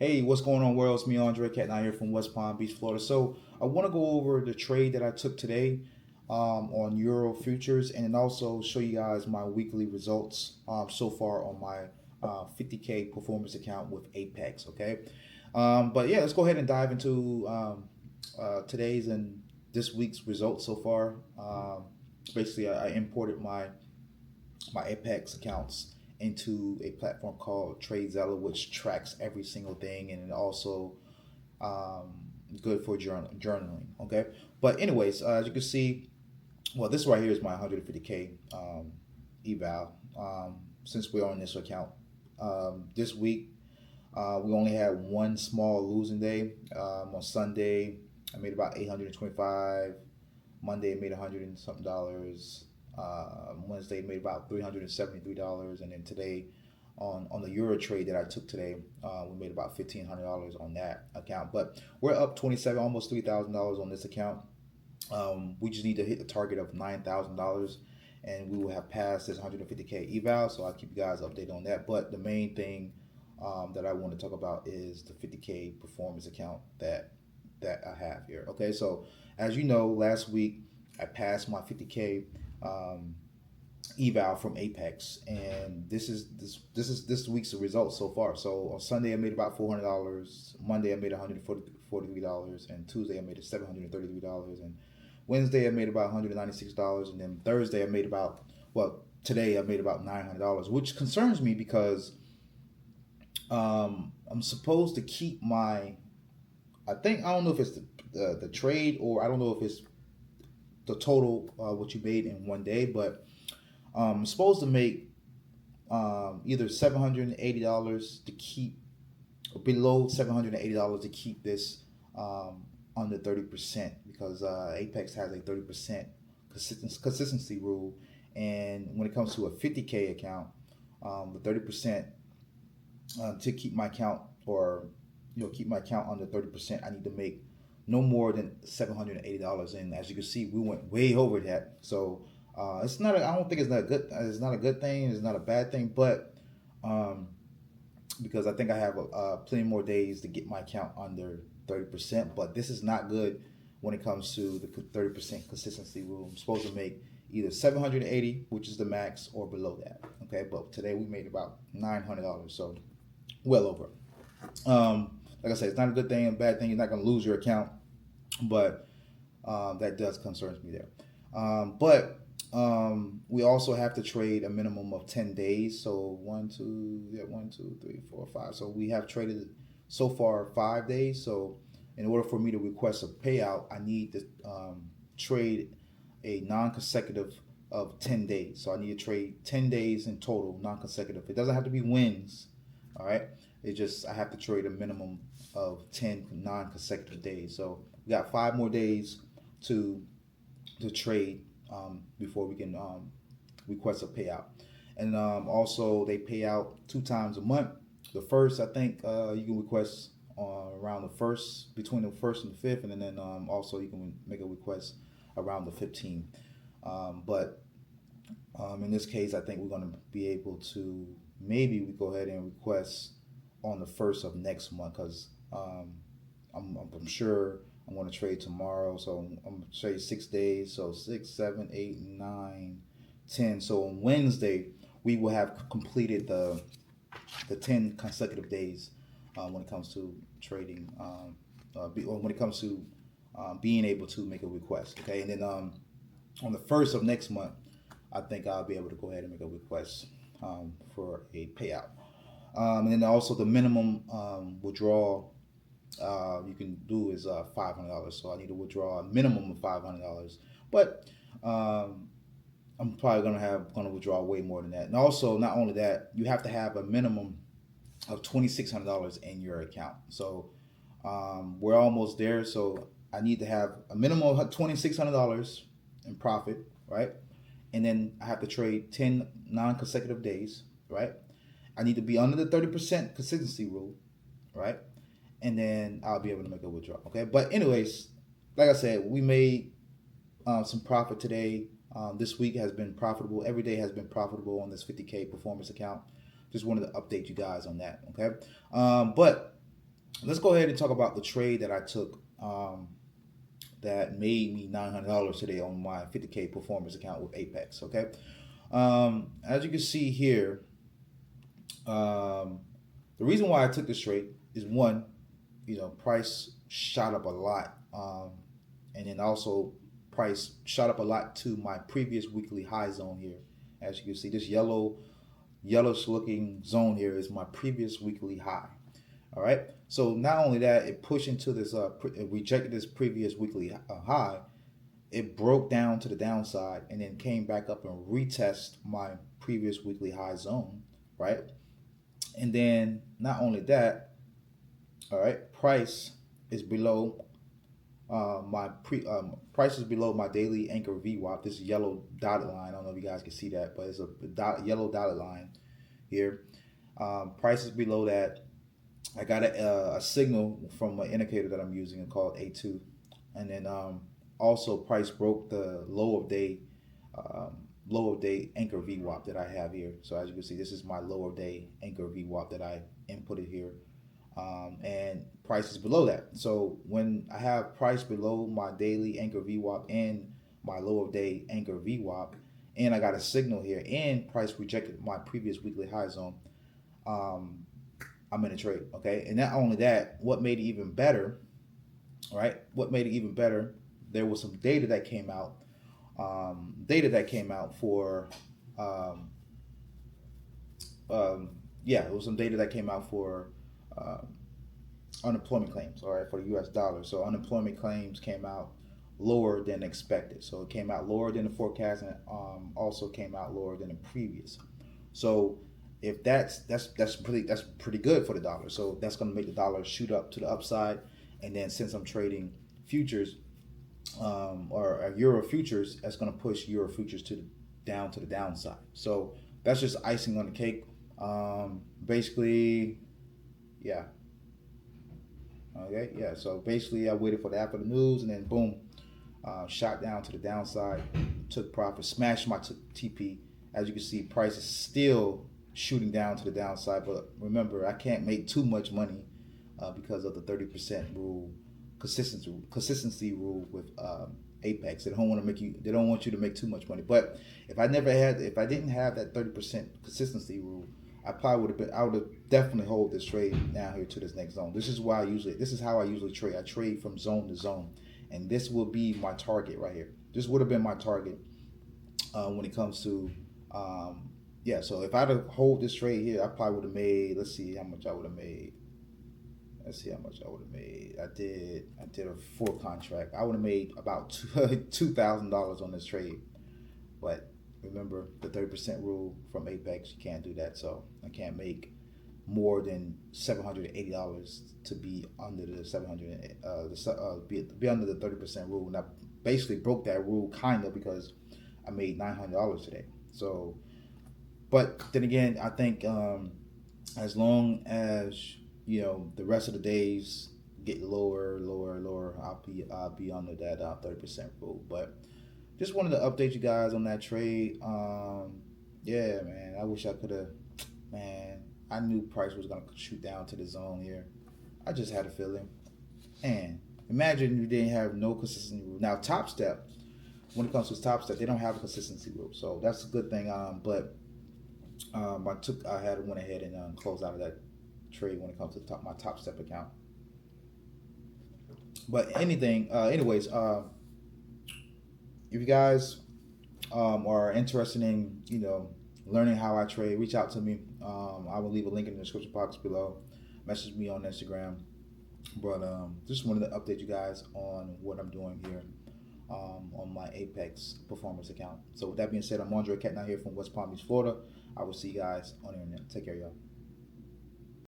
Hey, what's going on, world? It's me, Andre Cat9 here from West Palm Beach, Florida. So I want to go over the trade that I took today on Euro futures, and then also show you guys my weekly results so far on my 50K performance account with Apex. Okay, but yeah, let's go ahead and dive into today's and this week's results so far. Basically, I imported my Apex accounts into a platform called TradeZella, which tracks every single thing, and it also um, good for journaling. Okay, but anyways, as you can see, well, this right here is my 150K eval. Since we're on this account, this week we only had one small losing day. On Sunday, I made about 825. Monday, I made 100 and something dollars. Wednesday, made about $373, and then today, on the Euro trade that I took today, we made about $1,500 on that account. But we're up 27, almost $3,000 on this account. We just need to hit the target of $9,000, and we will have passed this 150K eval. So I'll keep you guys updated on that. But the main thing that I want to talk about is the 50K performance account that I have here. Okay, so as you know, last week I passed my 50K um, eval from Apex, and this week's results so far. So on Sunday I made about $400. Monday I made $143, and Tuesday I made $733, and Wednesday I made about $196, and then Thursday I made about today I made about $900, which concerns me because I'm supposed to keep my I don't know if it's the trade, or I don't know if it's the total what you made in one day, but I'm supposed to make either $780 to keep, or below $780 to keep this under 30%, because Apex has a 30% consistency rule, and when it comes to a 50K account, the 30% to keep my account, or keep my account under 30%, I need to make no more than $780. And as you can see, we went way over that. So it's not. I don't think it's not a good. It's not a good thing. It's not a bad thing. But um, because I think I have plenty more days to get my account under 30%. But this is not good when it comes to the 30% consistency rule. I'm supposed to make either 780, which is the max, or below that. Okay, but today we made about $900, so well over. Like I said, it's not a good thing, a bad thing. You're not going to lose your account, but that does concerns me there. But we also have to trade a minimum of 10 days. So one, two, three, four, five. So we have traded so far 5 days. So in order for me to request a payout, I need to trade a non-consecutive of 10 days. So I need to trade 10 days in total, non-consecutive. It doesn't have to be wins. All right. It just I have to trade a minimum of 10 non-consecutive days. So we got 5 more days to trade before we can request a payout. And also they pay out 2 times a month. The first, I think, you can request around the first, between the first and the fifth, and then also you can make a request around the 15th. But in this case, I think we're going to be able to, maybe we go ahead and request on the first of next month, because I'm sure I'm going to trade tomorrow. So I'm going to trade 6 days. So 6, 7, 8, 9, 10. So on Wednesday, we will have completed the 10 consecutive days when it comes to trading, or when it comes to being able to make a request. Okay, and then on the first of next month, I think I'll be able to go ahead and make a request for a payout. And then also the minimum withdrawal you can do is $500. So I need to withdraw a minimum of $500. But I'm probably gonna withdraw way more than that. And also, not only that, you have to have a minimum of $2,600 in your account. So we're almost there. So I need to have a minimum of $2,600 in profit, right? And then I have to trade 10 non-consecutive days, right? I need to be under the 30% consistency rule, right? And then I'll be able to make a withdrawal. Okay. But anyways, like I said, we made some profit today. This week has been profitable. Every day has been profitable on this 50K performance account. Just wanted to update you guys on that. Okay. But let's go ahead and talk about the trade that I took, that made me $900 today on my 50K performance account with Apex. Okay, as you can see here, the reason why I took this trade is one, price shot up a lot, and then also price shot up a lot to my previous weekly high zone here. As you can see, this yellowish looking zone here is my previous weekly high. All right. So not only that, it pushed into this, it rejected this previous weekly high. It broke down to the downside and then came back up and retest my previous weekly high zone. Right. And then not only that, all right, price is below price is below my daily anchor VWAP. This yellow dotted line. I don't know if you guys can see that, but it's a yellow dotted line here. Price is below that. I got a signal from an indicator that I'm using called A2, and then also price broke the low of day anchor VWAP that I have here. So as you can see, this is my lower day anchor VWAP that I inputted here, and price is below that. So when I have price below my daily anchor VWAP and my lower day anchor VWAP, and I got a signal here, and price rejected my previous weekly high zone, I'm in a trade. Okay, and not only that, what made it even better, right? What made it even better? There was some data that came out. For it was some data that came out for unemployment claims. All right, for the U.S. dollar. So unemployment claims came out lower than expected. So it came out lower than the forecast, and also came out lower than the previous. So if that's pretty good for the dollar. So that's going to make the dollar shoot up to the upside. And then since I'm trading futures, or Euro futures, that's going to push Euro futures down to the downside. So that's just icing on the cake. Basically, yeah. Okay, yeah. So basically, I waited for the after the news, and then boom, shot down to the downside, took profit, smashed my TP. As you can see, price is still shooting down to the downside. But remember, I can't make too much money because of the 30% rule, consistency rule with Apex. They don't want you to make too much money. But if I didn't have that 30% consistency rule, I would have definitely hold this trade down here to this next zone. This is how I usually trade. I trade from zone to zone, and this will be my target right here. This would have been my target when it comes to so if I'd have hold this trade here, I probably would have made. Let's see how much I would have made. I did a full contract. I would have made about $2,000 on this trade. But remember the 30% rule from Apex. You can't do that. So I can't make more than $780 to be under the 700 be under the 30% rule. And I basically broke that rule kind of because I made $900 today. So, but then again, I think as long as the rest of the days get lower, I'll be under that 30% rule. But just wanted to update you guys on that trade. Yeah, man, I wish I could have. Man, I knew price was gonna shoot down to the zone here. I just had a feeling. And imagine you didn't have no consistency rule. Now, Top Step, when it comes to Top Step, they don't have a consistency rule, so that's a good thing. But I went ahead and closed out of that trade when it comes to my Top Step account. But anyways, if you guys are interested in learning how I trade, reach out to me. I will leave a link in the description box below. Message me on Instagram. But just wanted to update you guys on what I'm doing here on my Apex performance account. So with that being said, I'm Andre Ketna here from West Palm Beach, Florida. I will see you guys on the internet. Take care, y'all.